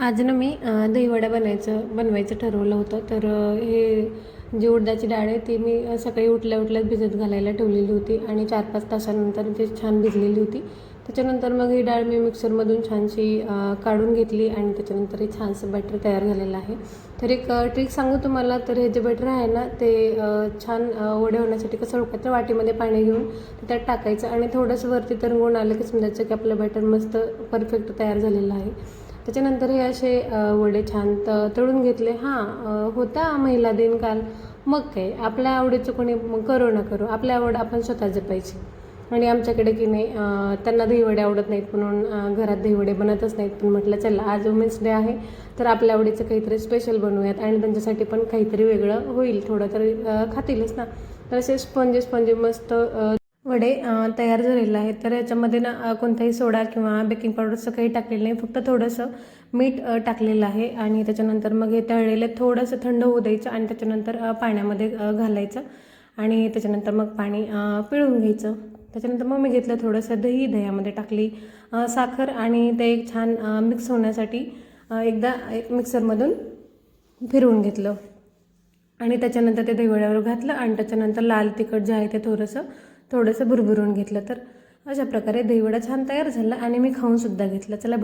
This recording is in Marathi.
आज ना मी दहीवडा बनवायचं ठरवलं होतं. तर हे जी उडदाची डाळ आहे ती मी सकाळी उठल्याच भिजत घालायला ठेवलेली होती आणि 4-5 तासानंतर ती छान भिजलेली होती. त्याच्यानंतर मग ही डाळ मी मिक्सरमधून छानशी काढून घेतली आणि त्याच्यानंतर हे छानसं बॅटर तयार झालेलं आहे. तर एक ट्रिक सांगू तुम्हाला, तर हे जे बॅटर आहे ना ते छान वडे होण्यासाठी कसं तर वाटीमध्ये पाणी घेऊन त्यात टाकायचं आणि थोडंसं वरती तरंगून आलं की समजायचं की आपलं बॅटर मस्त परफेक्ट तयार झालेलं आहे. त्याच्यानंतर हे असे वडे छान तळून घेतले. होता महिला दिन काल, मग काय आपल्या आवडीचं कोणी करो ना करो, आपल्या आवड आपण स्वतः जपायची. आणि आमच्याकडे की नाही त्यांना दहीवडे आवडत नाहीत म्हणून घरात दहीवडे बनतच नाहीत. पण म्हटलं चला आज वुमेन्स डे आहे तर आपल्या आवडीचं काहीतरी स्पेशल बनवूयात आणि त्यांच्यासाठी पण काहीतरी वेगळं होईल, थोडं तरी खातीलच ना. तर असे स्पंजी मस्त वडे तयार झालेले आहेत. तर याच्यामध्ये ना कोणताही सोडा किंवा बेकिंग पावडरचं काही टाकलेलं नाही, फक्त थोडंसं मीठ टाकलेलं आहे. आणि त्याच्यानंतर मग हे तळलेलं थोडंसं थंड होऊ द्यायचं आणि त्याच्यानंतर पाण्यामध्ये घालायचं आणि त्याच्यानंतर मग पाणी पिळून घ्यायचं. त्याच्यानंतर मग मी घेतलं थोडंसं दह्यामध्ये टाकली साखर आणि ते एक छान मिक्स होण्यासाठी एकदा एक मिक्सरमधून फिरवून घेतलं आणि त्याच्यानंतर ते दहीवड्यावर घातलं आणि त्याच्यानंतर लाल तिखट जे आहे ते थोडंसं भुरभुरून घेतलं. तर अशा प्रकारे दहीवडा छान तयार झाला आणि मी खाऊन सुद्धा घेतला. चला